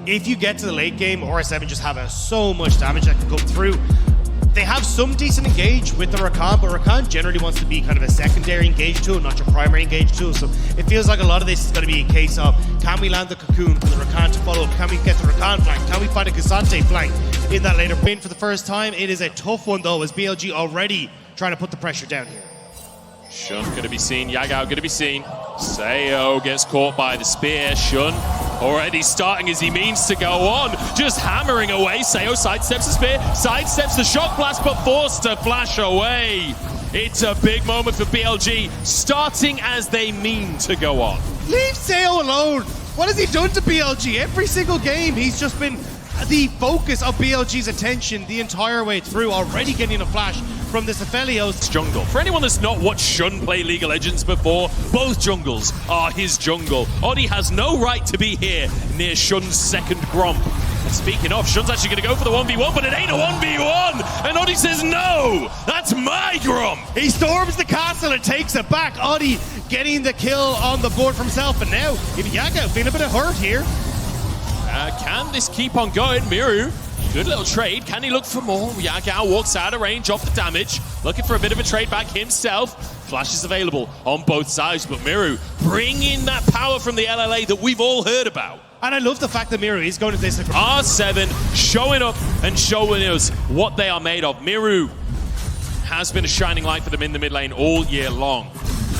if you get to the late game, R7 just have so much damage that can come through. They have some decent engage with the Rakan, but Rakan generally wants to be kind of a secondary engage tool, not your primary engage tool. So it feels like a lot of this is going to be a case of, can we land the cocoon for the Rakan to follow? Can we get the Rakan flank? Can we find a K'Sante flank in that later win for the first time? It is a tough one though, as BLG already trying to put the pressure down here. Shun going to be seen, Yagao going to be seen. Seo gets caught by the spear. Shun already starting as he means to go on, just hammering away. Seo sidesteps the spear, sidesteps the shock blast, but forced to flash away. It's a big moment for BLG, starting as they mean to go on. Leave Seo alone. What has he done to BLG? Every single game, he's just been the focus of BLG's attention the entire way through, already getting a flash from this Aphelios. Jungle. For anyone that's not watched Shun play League of Legends before, both jungles are his jungle. Oddie has no right to be here near Shun's second Gromp. And speaking of, Shun's actually going to go for the 1v1, but it ain't a 1v1! And Oddie says, no! That's my Gromp! He storms the castle and takes it back. Oddie getting the kill on the board for himself, and now even Yagao feeling a bit of hurt here. Can this keep on going? Miru, good little trade. Can he look for more? Yagao walks out of range off the damage, looking for a bit of a trade back himself. Flash is available on both sides, but Miru bringing that power from the LLA that we've all heard about. And I love the fact that Miru is going to this. R7 showing up and showing us what they are made of. Miru has been a shining light for them in the mid lane all year long.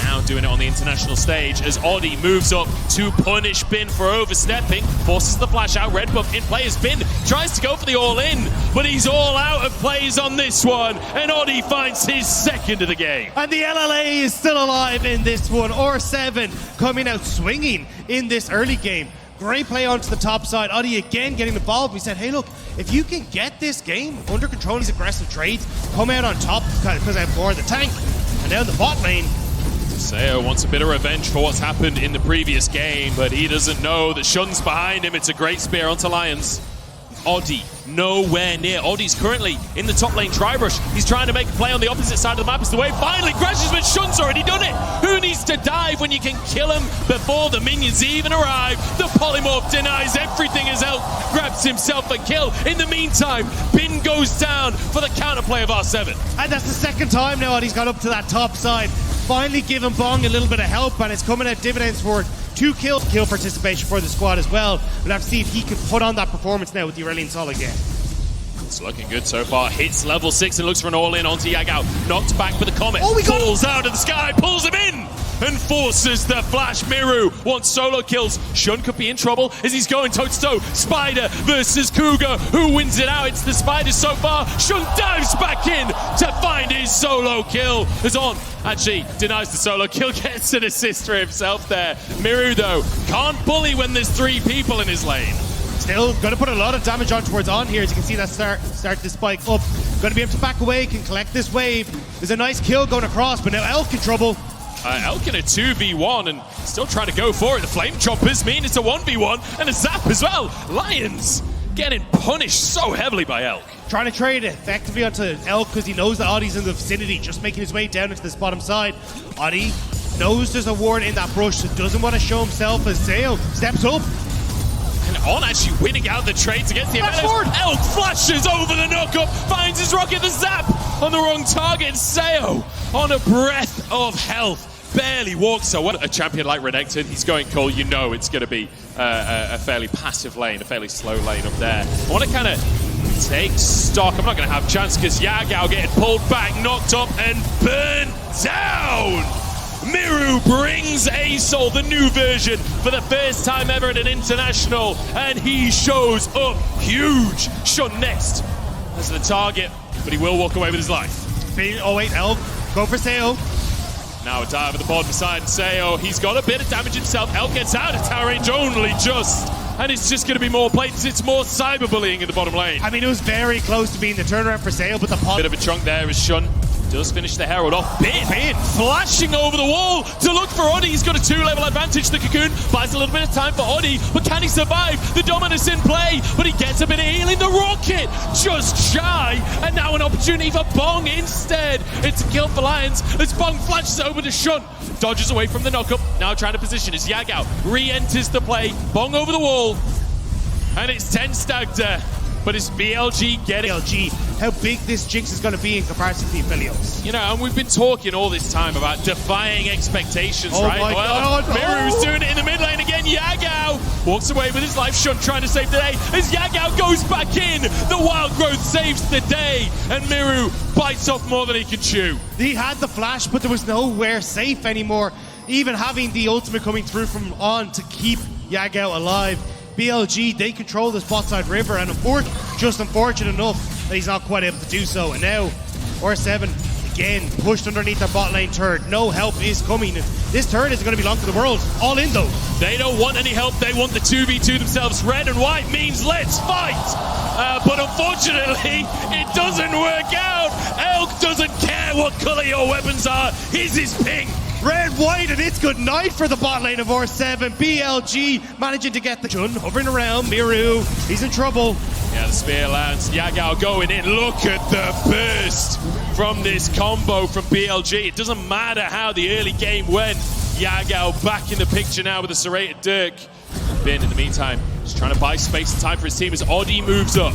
Now doing it on the international stage as Oddie moves up to punish Bin for overstepping, forces the flash out, red buff in play as Bin tries to go for the all-in, but he's all out of plays on this one, and Oddie finds his second of the game. And the LLA is still alive in this one. R7 coming out swinging in this early game. Great play onto the top side. Oddie again getting involved. We said, hey look, if you can get this game under control, these aggressive trades, come out on top because I have more of the tank. And now in the bot lane, Seo wants a bit of revenge for what's happened in the previous game, but he doesn't know that Shun's behind him. It's a great spear onto Lions. Oddie, nowhere near. Oddie's currently in the top lane tri-brush. He's trying to make a play on the opposite side of the map as the wave finally crashes, but Shun's already done it. Who needs to dive when you can kill him before the minions even arrive? The polymorph denies everything as Elk grabs himself a kill. In the meantime, Bin goes down for the counterplay of R7. And that's the second time now Oddie's got up to that top side. Finally giving Bong a little bit of help, and it's coming at dividends for 2 kill participation for the squad as well. We'll have to see if he can put on that performance now with the Aurelion Sol again. It's looking good so far. Hits level 6 and looks for an all-in onto Yagao. Knocked back with the Comet. Oh, falls out of the sky, pulls him in, and forces the flash. Miru wants solo kills. Shun could be in trouble as he's going toe-to-toe. Spider versus Cougar. Who wins it out? It's the Spiders so far. Shun dives back in to find his solo kill. As On actually denies the solo kill, gets an assist for himself there. Miru, though, can't bully when there's 3 people in his lane. Still going to put a lot of damage on towards On here. As you can see that start this spike up. Going to be able to back away, can collect this wave. There's a nice kill going across, but now Elk in trouble. Elk in a 2v1 and still trying to go for it. The Flame Choppers mean it's a 1v1 and a zap as well. Lions getting punished so heavily by Elk. Trying to trade it effectively onto Elk because he knows that Oddie's in the vicinity, just making his way down into this bottom side. Oddie knows there's a ward in that brush, so doesn't want to show himself as Seo steps up. And On actually winning out the trades against the Aphelios. Elk flashes over the knock-up, finds his rocket, the zap on the wrong target. Seo on a breath of health. Barely walks away. A champion like Renekton, he's going cool. You know it's going to be a fairly passive lane, a fairly slow lane up there. I want to kind of take stock. I'm not going to have a chance because Yagao getting pulled back, knocked up, and burned down. Miru brings A-Soul, the new version, for the first time ever at an international, and he shows up huge. Shun next as the target, but he will walk away with his life. Oh wait, Elk, go for Seo. Now a dive at the bottom beside Seo. He's got a bit of damage himself. Elk gets out of tower range only just. And it's just going to be more plates. It's more cyberbullying in the bottom lane. I mean, it was very close to being the turnaround for Seo, but the pot. Bit of a chunk there as Shun does finish the Herald off. Bin flashing over the wall to look for Oddie. He's got a 2-level advantage. The Cocoon buys a little bit of time for Oddie, but can he survive? The Dominus in play, but he gets a bit of healing. The Rocket just shy, and now an opportunity for Bong instead. It's a kill for Lions as Bong flashes over to Shun. Dodges away from the knockup, now trying to position as Yagao re-enters the play. Bong over the wall. And it's 10 stacked there. But it's BLG getting... BLG, how big this Jinx is going to be in comparison to the Aphelios. You know, and we've been talking all this time about defying expectations, Oh right? my God. Miru's Oh. doing it in the mid lane again. Yagao walks away with his life. Shun trying to save the day. As Yagao goes back in, the wild growth saves the day. And Miru bites off more than he can chew. He had the flash, but there was nowhere safe anymore. Even having the ultimate coming through from on to keep Yagao alive. BLG, they control this bot side river, and just unfortunate enough that he's not quite able to do so. And now, R7 again pushed underneath their bot lane turret. No help is coming. This turret is going to belong to the world. All in though. They don't want any help. They want the 2v2 themselves. Red and white means let's fight. But unfortunately, it doesn't work out. Elk doesn't care what color your weapons are. His is pink. Red, white, and it's good night for the bot lane of R7. BLG managing to get the Jun hovering around. Miru, he's in trouble. Yeah, the spear lands. Yagao going in. Look at the burst from this combo from BLG. It doesn't matter how the early game went. Yagao back in the picture now with a serrated Dirk. Bin, in the meantime, just trying to buy space and time for his team as Oddie moves up.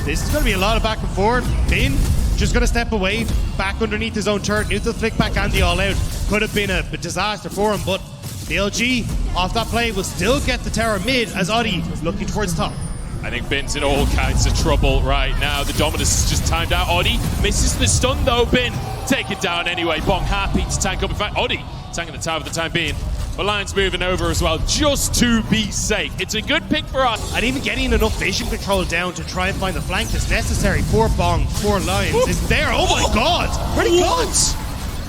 This is going to be a lot of back and forth. Bin just going to step away, back underneath his own turret, neutral flick back and the all-out. Could have been a disaster for him, but BLG, off that play, will still get the tower mid as Oddie looking towards top. I think Bin's in all kinds of trouble right now. The Dominus is just timed out. Oddie misses the stun though. Bin, take it down anyway. Bong happy to tank up. In fact, Oddie tanking the tower for the time being. But Lion's moving over as well, just to be safe. It's a good pick for us. And even getting enough vision control down to try and find the flank that's necessary for Bong, for Lions, is there. Oh my God! Where'd he go?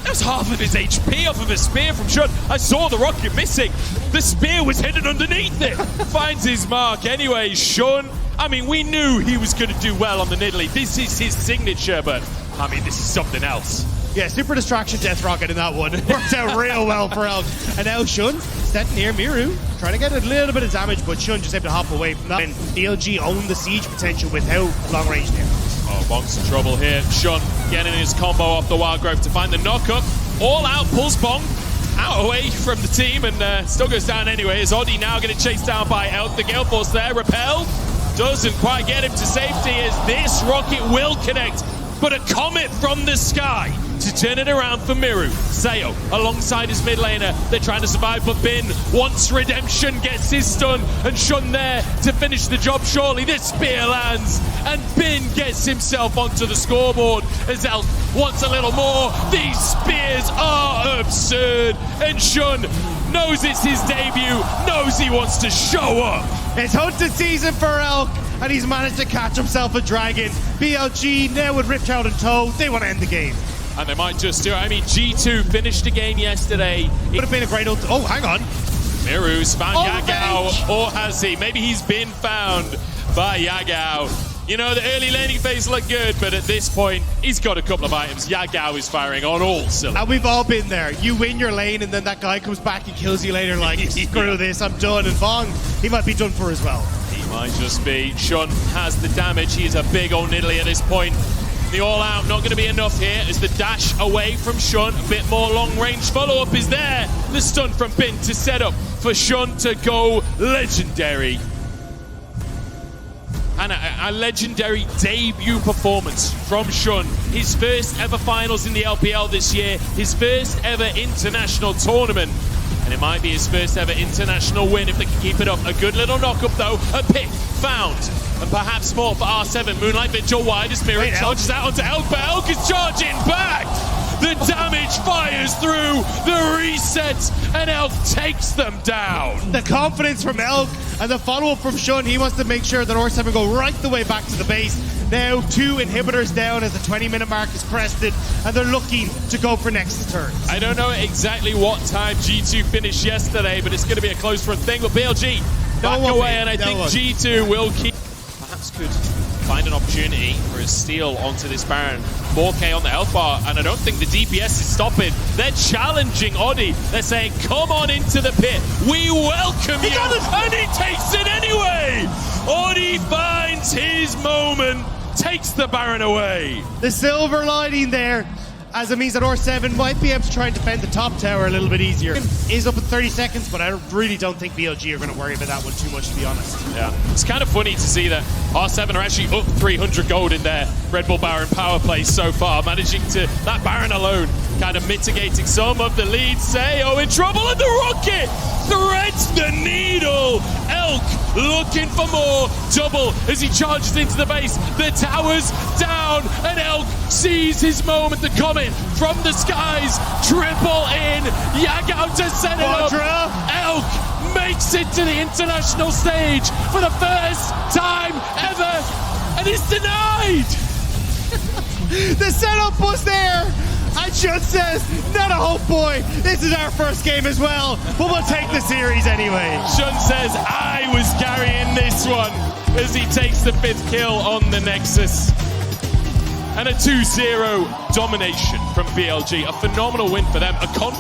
That was half of his HP off of a spear from Shun. I saw the rocket missing. The spear was hidden underneath it. Finds his mark anyway. Shun, I mean, we knew he was going to do well on the Nidalee. This is his signature, but I mean, this is something else. Yeah, super distraction death rocket in that one. It worked out real well for Elk. And now Shun, standing near Miru, trying to get a little bit of damage, but Shun just able to hop away from that. And BLG owned the siege potential with how long range they are. Oh, Bong's in trouble here. Shun getting his combo off the wild growth to find the knockup. All out, pulls Bong out away from the team and still goes down anyway. Is Oddie now getting chased down by Elk? The Gale Force there, repel. Doesn't quite get him to safety as this rocket will connect. But a comet from the sky to turn it around for Miru. Sayo alongside his mid laner. They're trying to survive, but Bin wants redemption, gets his stun, and Shun there to finish the job. Surely this spear lands, and Bin gets himself onto the scoreboard as Elk wants a little more. These spears are absurd, and Shun knows it's his debut, knows he wants to show up. It's hunting season for Elk, and he's managed to catch himself a dragon. BLG now with Ripchild in tow, they want to end the game. And they might just do it. I mean, G2 finished the game yesterday. Would have been a great oh, hang on. Miru's found Yagao, mate. or has he? Maybe he's been found by Yagao. You know, the early laning phase looked good, but at this point, he's got a couple of items. Yagao is firing on all cylinders. And we've all been there. You win your lane, and then that guy comes back and kills you later like, screw this, I'm done. And Bong, he might be done for as well. He might just be. Shun has the damage. He's a big old Nidalee at this point. The all-out not going to be enough here as the dash away from Shun. A bit more long-range follow-up is there. The stun from Bin to set up for Shun to go legendary. And a legendary debut performance from Shun. His first ever finals in the LPL this year. His first ever international tournament. And it might be his first ever international win if they can keep it up. A good little knock-up though. A pick found. And perhaps more for R7. Moonlight Vigil wide as Mirror charges out onto Elk, but Elk is charging back! The damage fires through, the resets, and Elk takes them down. The confidence from Elk and the follow-up from Shun. He wants to make sure that R7 go right the way back to the base. Now 2 inhibitors down as the 20-minute mark is crested, and they're looking to go for next turn. I don't know exactly what time G2 finished yesterday, but it's going to be a close front thing. But BLG back away, and I think G2 will keep... Perhaps could find an opportunity for a steal onto this Baron. 4k on the health bar, and I don't think the DPS is stopping. They're challenging Oddie. They're saying, come on into the pit. We welcome you. And he takes it anyway. Oddie finds his moment, takes the Baron away. The silver lining there. as it means that R7 might be able to try and defend the top tower a little bit easier. Is up in 30 seconds, but I really don't think BLG are going to worry about that one too much, to be honest. Yeah, it's kind of funny to see that R7 are actually up 300 gold in their Red Bull Baron power play so far, managing to, that Baron alone, kind of mitigating some of the lead. Sayo in trouble, and the rocket threads the needle. Elk looking for more. Double as he charges into the base. The tower's down, and Elk sees his moment to coming from the skies. Triple in. Yagao to set it up. Elk makes it to the international stage for the first time ever, and is denied. The setup was there. And Shun says, not a hope, boy. This is our first game as well, but we'll take the series anyway. Shun says, I was carrying this one, as he takes the 5th kill on the Nexus. And a 2-0 domination from BLG. A phenomenal win for them. A confident